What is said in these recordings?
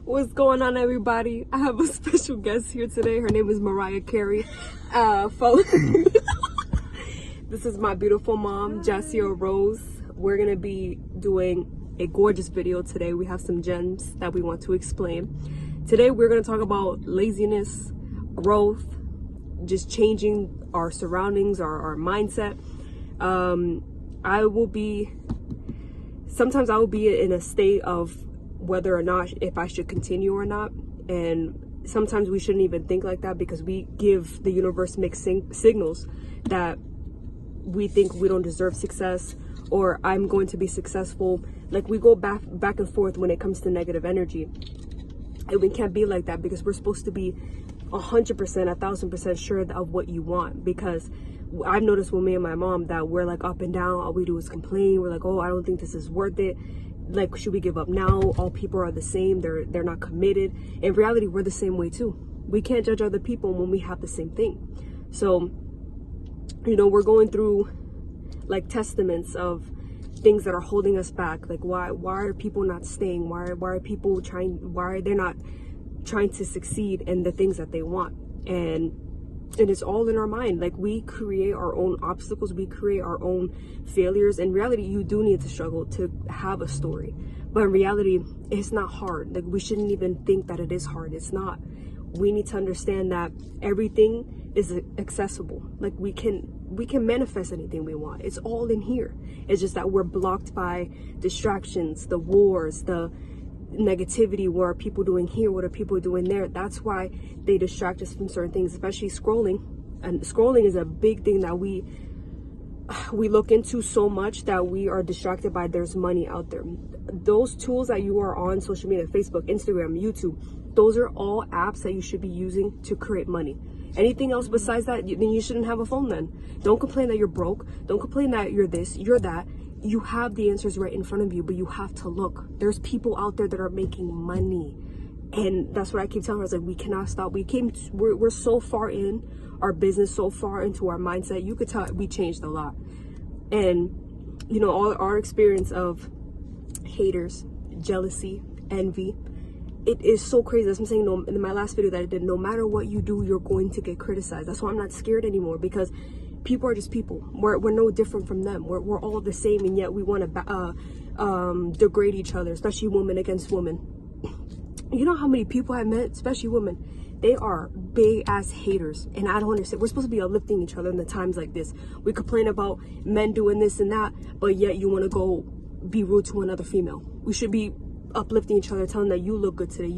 What's going on, everybody? I have a special guest here today. Her name is Mariah Carey. This is my beautiful mom, Jasia Rose. We're gonna be doing a gorgeous video today. We have some gems that we want to explain. Today we're gonna talk about laziness, growth, just changing our surroundings, our mindset. Sometimes I will be in a state of whether or not if I should continue or not, and sometimes we shouldn't even think like that because we give the universe mixed signals that we think we don't deserve success or I'm going to be successful. Like, we go back and forth when it comes to negative energy, and we can't be like that because we're supposed to be 100%, 1,000% sure of what you want. Because I've noticed with me and my mom that we're like up and down. All we do is complain. We're like, oh, I don't think this is worth it. Like, should we give up now? All people are the same. They're not committed. In reality, we're the same way too. We can't judge other people when we have the same thing. So, you know, we're going through like testaments of things that are holding us back. Like, why are people not staying? Why are people why are they not trying to succeed in the things that they want? And it's all in our mind. Like, we create our own obstacles, we create our own failures. In reality, you do need to struggle to have a story, but in reality, it's not hard. Like, we shouldn't even think that it is hard. It's not. We need to understand that everything is accessible. Like, we can manifest anything we want. It's all in here. It's just that we're blocked by distractions, the wars, the negativity. What are people doing here? What are people doing there? That's why they distract us from certain things, especially scrolling. And scrolling is a big thing that we look into so much that we are distracted by there's money out there. Those tools that you are on social media, Facebook, Instagram, YouTube, those are all apps that you should be using to create money. Anything else besides that, then you shouldn't have a phone then. Don't complain that you're broke. Don't complain that you're this, you're that. You have the answers right in front of you, but you have to look. There's people out there that are making money. And that's what I keep telling her. I was like, we cannot stop. We're so far in our business, so far into our mindset. You could tell we changed a lot. And, you know, all our experience of haters, jealousy, envy, it is so crazy. That's what I'm saying in my last video that I did. No matter what you do, you're going to get criticized. That's why I'm not scared anymore, because people are just people. We're no different from them. We're all the same, and yet we want to degrade each other, especially women against women. You know how many people I met, especially women, they are big ass haters, and I don't understand. We're supposed to be uplifting each other in the times like this. We complain about men doing this and that, but yet you want to go be rude to another female. We should be uplifting each other, telling that you look good today.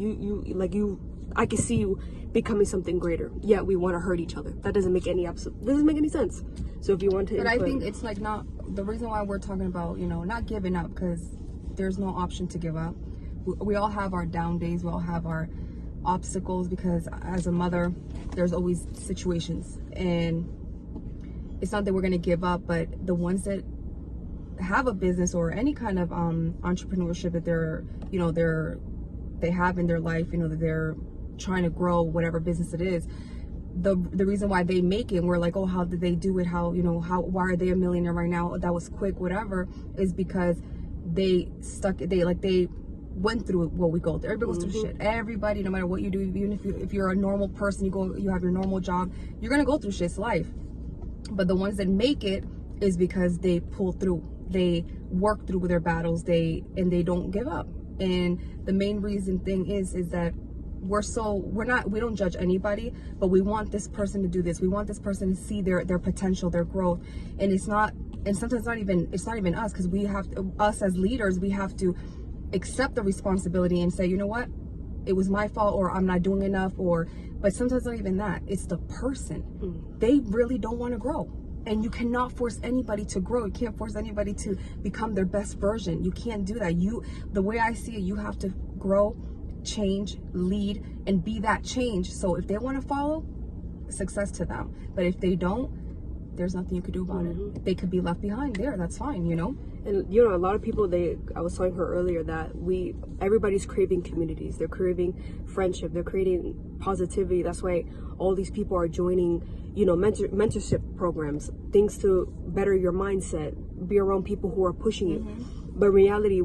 I can see you becoming something greater. Yeah, we want to hurt each other. That doesn't make any sense. So if you want to, but I think it's like not the reason why we're talking about, you know, not giving up, because there's no option to give up. We all have our down days. We all have our obstacles, because as a mother, there's always situations, and it's not that we're gonna give up, but the ones that have a business or any kind of entrepreneurship that they have in their life, you know, that they're trying to grow whatever business it is, the reason why they make it, and we're like, oh, how did they do it, why are they a millionaire right now, that was quick, whatever, is because they went through what we go through. Everybody goes through shit. Everybody, no matter what you do, even if you're a normal person, you have your normal job, you're gonna go through shit. It's life. But the ones that make it is because they pull through, they work through their battles, they don't give up. And the main thing is that we don't judge anybody, but we want this person to do this. We want this person to see their potential, their growth. And sometimes it's not even us, because us as leaders, we have to accept the responsibility and say, you know what, it was my fault, or I'm not doing enough, but sometimes not even that. It's the person. They really don't want to grow. And you cannot force anybody to grow. You can't force anybody to become their best version. You can't do that. The way I see it, you have to grow, change, lead, and be that change. So if they want to follow, success to them. But if they don't, there's nothing you could do about it. They could be left behind there. That's fine, you know? And, you know, a lot of people, I was telling her earlier that everybody's craving communities. They're craving friendship. They're creating positivity. That's why all these people are joining, you know, mentorship programs, things to better your mindset, be around people who are pushing you. But in reality,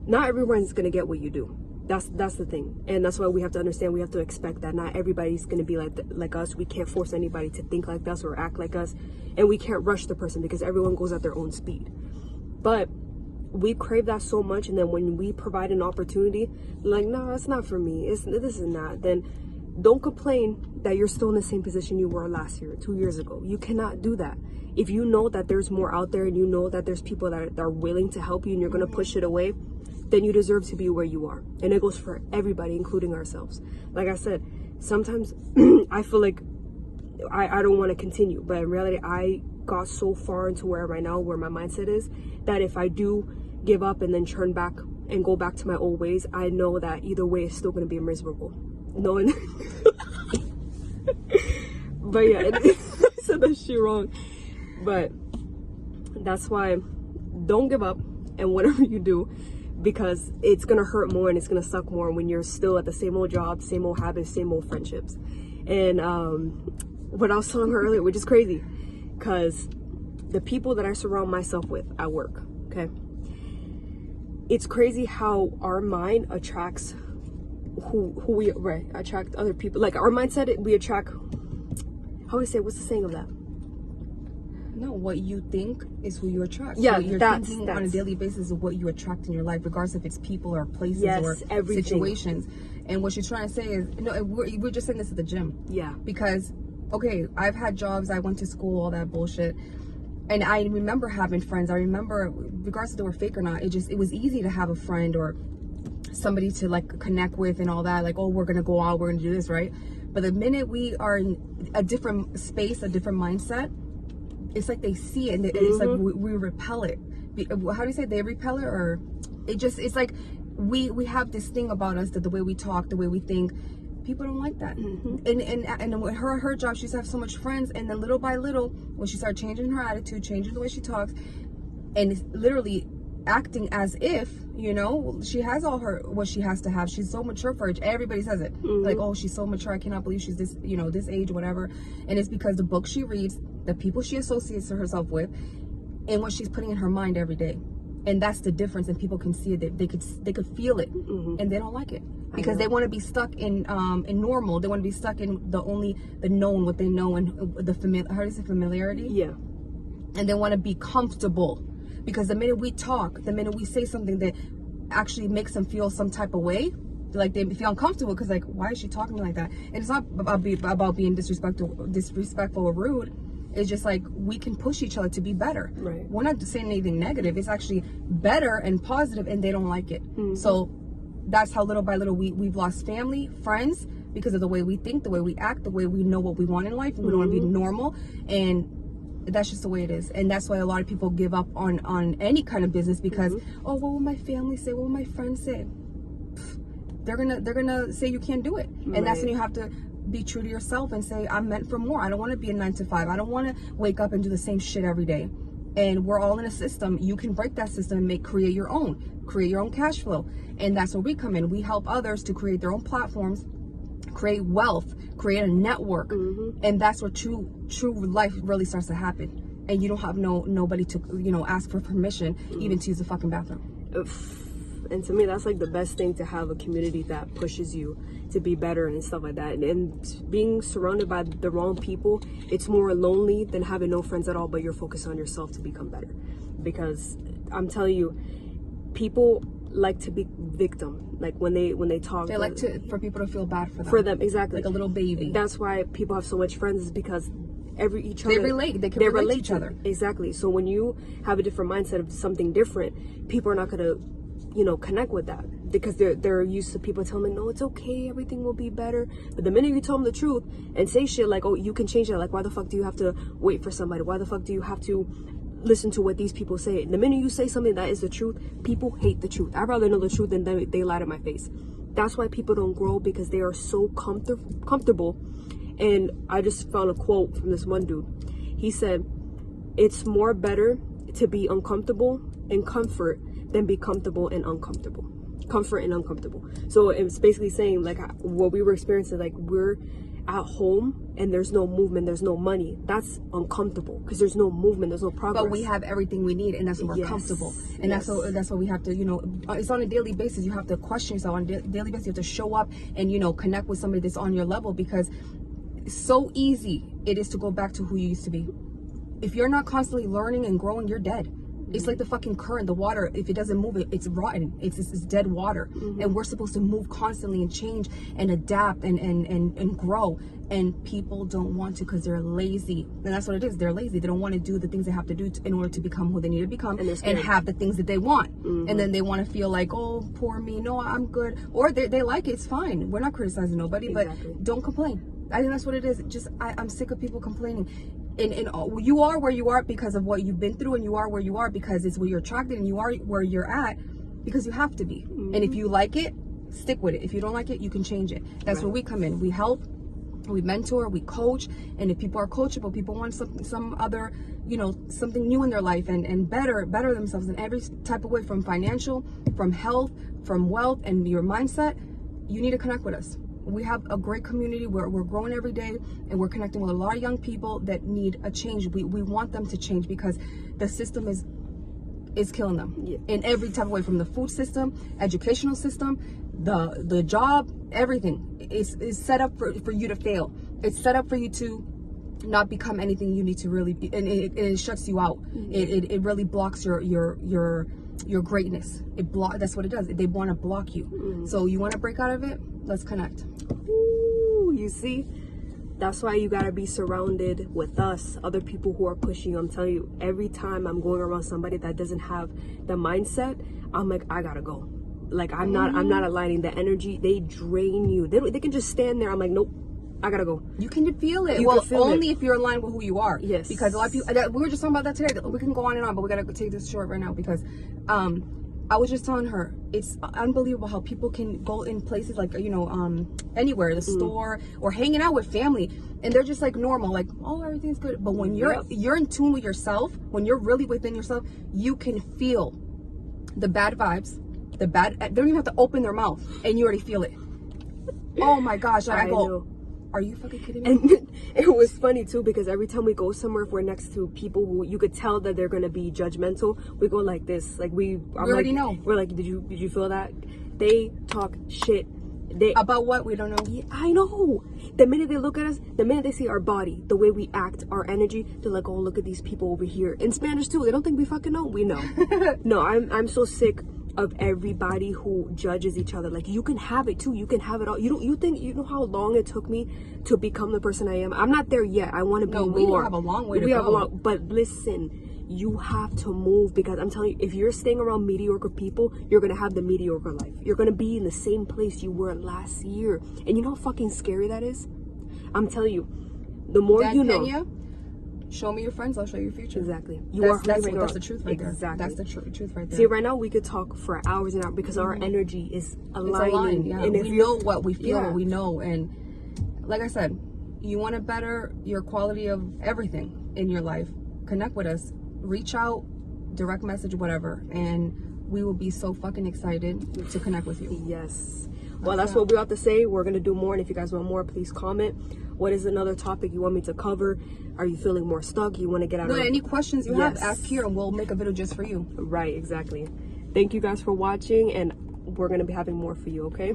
not everyone's going to get what you do. That's the thing, and that's why we have to understand. We have to expect that not everybody's going to be like us. We can't force anybody to think like us or act like us, and we can't rush the person because everyone goes at their own speed. But we crave that so much, and then when we provide an opportunity, like, no, it's not for me. This is not. Then don't complain that you're still in the same position you were last year, 2 years ago. You cannot do that. If you know that there's more out there, and you know that there's people that are willing to help you, and you're going to push it away, then you deserve to be where you are. And it goes for everybody, including ourselves. Like I said, sometimes I feel like I don't want to continue, but in reality, I got so far into where right now, where my mindset is, that if I do give up and then turn back and go back to my old ways, I know that either way it's still going to be miserable. Knowing but yeah, I said that shit wrong. But that's why don't give up, and whatever you do, because it's gonna hurt more and it's gonna suck more when you're still at the same old job, same old habits, same old friendships. And what I was telling her earlier, which is crazy, because the people that I surround myself with at work, okay, it's crazy how our mind attracts who we attract other people. Like our mindset, we attract. How do I say? What's the saying of that? No, what you think is who you attract. Yeah, what you're thinking on a daily basis is what you attract in your life, regardless if it's people or places or everything. Situations. And what she's trying to say is, no, we're just saying this at the gym. Yeah. Because, okay, I've had jobs, I went to school, all that bullshit. And I remember having friends. I remember, regardless if they were fake or not, it was easy to have a friend or somebody to like connect with and all that. Like, oh, we're going to go out, we're going to do this, right? But the minute we are in a different space, a different mindset, it's like they see it and it's like we repel it. How do you say, they repel it? Or it's like we have this thing about us, that the way we talk, the way we think, people don't like that. And with her job, she used to have so much friends, and then little by little, when she started changing her attitude, changing the way she talks, and literally acting as if, you know, she has all her what she has to have. She's so mature for it. Everybody says it. Like, oh, she's so mature, I cannot believe she's this, you know, this age, whatever. And it's because the books she reads, the people she associates herself with, and what she's putting in her mind every day. And that's the difference, and people can see it. They could feel it, and they don't like it because they want to be stuck in normal. They want to be stuck in the known, what they know, and the familiarity. Yeah. And they want to be comfortable, because the minute we talk, the minute we say something that actually makes them feel some type of way, like they feel uncomfortable, because like, why is she talking like that? And it's not about being disrespectful or rude. It's just like, we can push each other to be better. Right. We're not saying anything negative. It's actually better and positive, and they don't like it. So that's how little by little we've lost family, friends, because of the way we think, the way we act, the way we know what we want in life. We don't want to be normal, and that's just the way it is. And that's why a lot of people give up on any kind of business, because oh, what will my family say? What will my friends say? They're gonna say you can't do it. And that's when you have to be true to yourself and say, I'm meant for more. I don't want to be a 9 to 5. I don't want to wake up and do the same shit every day. And we're all in a system. You can break that system and create your own cash flow. And that's where we come in. We help others to create their own platforms, create wealth, create a network. And that's where true life really starts to happen. And you don't have nobody to, you know, ask for permission even to use the fucking bathroom. And to me, that's like the best thing, to have a community that pushes you to be better and stuff like that. And being surrounded by the wrong people, it's more lonely than having no friends at all, but you're focused on yourself to become better. Because I'm telling you, people like to be victim. Like when they talk, they like for people to feel bad for them. For them, exactly. Like a little baby. That's why people have so much friends, is because they relate to each other. Exactly. So when you have a different mindset of something different, people are not gonna, you know, connect with that, because they're used to people telling them, no, it's okay, everything will be better. But the minute you tell them the truth and say shit like, oh, you can change that, like, why the fuck do you have to wait for somebody? Why the fuck do you have to listen to what these people say? The minute you say something that is the truth, people hate the truth. I'd rather know the truth than they lie to my face. That's why people don't grow, because they are so comfortable. And I just found a quote from this one dude. He said, it's more better to be uncomfortable in comfort than be comfortable and uncomfortable. Comfort and uncomfortable. So it's basically saying, like, what we were experiencing, like, we're at home and there's no movement, there's no money, that's uncomfortable because there's no movement, there's no progress. But we have everything we need, and that's when we're comfortable. And that's what we have to, you know, it's on a daily basis. You have to question yourself on a daily basis. You have to show up and, you know, connect with somebody that's on your level, because it's so easy it is to go back to who you used to be. If you're not constantly learning and growing, you're dead. It's like the fucking current, the water. If it doesn't move, it's rotten. It's dead water. And we're supposed to move constantly and change and adapt and grow. And people don't want to because they're lazy. And that's what it is. They're lazy. They don't want to do the things they have to do in order to become who they need to become and have the things that they want. And then they want to feel like, oh, poor me. No, I'm good. Or they like it. It's fine. We're not criticizing nobody, but don't complain. I think that's what it is. Just I'm sick of people complaining. And you are where you are because of what you've been through, and you are where you are because it's where you're attracted, and you are where you're at because you have to be. And if you like it, stick with it. If you don't like it, you can change it. That's where we come in. We help, we mentor, we coach. And if people are coachable, people want some other, you know, something new in their life and better themselves in every type of way, from financial, from health, from wealth, and your mindset, you need to connect with us. We have a great community where we're growing every day, and we're connecting with a lot of young people that need a change. We want them to change because the system is killing them in every type of way, from the food system, educational system, the job, everything is set up for you to fail. It's set up for you to not become anything you need to really be, and it shuts you out. It really blocks your greatness. That's what it does. They want to block you. So you want to break out of it? Let's connect. Ooh, you see, that's why you gotta be surrounded with us, other people who are pushing you. I'm telling you, every time I'm going around somebody that doesn't have the mindset, I'm like, I gotta go. Like I'm not aligning the energy. They drain you. They can just stand there. I'm like, nope, I gotta go. You can feel it. Only if you're aligned with who you are. Yes. Because a lot of people, we were just talking about that today. We can go on and on, but we gotta take this short right now because I was just telling her, it's unbelievable how people can go in places like, you know, anywhere, the store, or hanging out with family, and they're just like normal, like, oh, everything's good. But when you're in tune with yourself, when you're really within yourself, you can feel the bad vibes, they don't even have to open their mouth, and you already feel it. Oh my gosh, I go, are you fucking kidding me? And it was funny too, because every time we go somewhere, if we're next to people who you could tell that they're gonna be judgmental, we go like this, like we already know. We're like, did you feel that? They talk shit. About what? We don't know. Yeah, I know. The minute they look at us, the minute they see our body, the way we act, our energy, they're like, oh, look at these people over here. In Spanish too. They don't think we fucking know. We know. No, I'm so sick of everybody who judges each other. Like, you can have it too. You can have it all. You know how long it took me to become the person I am? I'm not there yet. I want to be more. We have a long way to go. But listen, you have to move, because I'm telling you, if you're staying around mediocre people, you're going to have the mediocre life. You're going to be in the same place you were last year. And you know how fucking scary that is? I'm telling you, the more you know. Kenya, show me your friends, I'll show you your future. Exactly. That's the truth right there. Exactly. That's the truth right there. See, right now we could talk for hours and hours because our energy is aligning. Yeah. And we know what we feel. We know. And like I said, you want to better your quality of everything in your life, connect with us. Reach out, direct message, whatever. And we will be so fucking excited to connect with you. Yes. Well, that's what we have to say. We're going to do more. And if you guys want more, please comment. What is another topic you want me to cover? Are you feeling more stuck? You want to get out of any questions you have, ask here, and we'll make a video just for you. Right, exactly. Thank you guys for watching, and we're going to be having more for you, okay?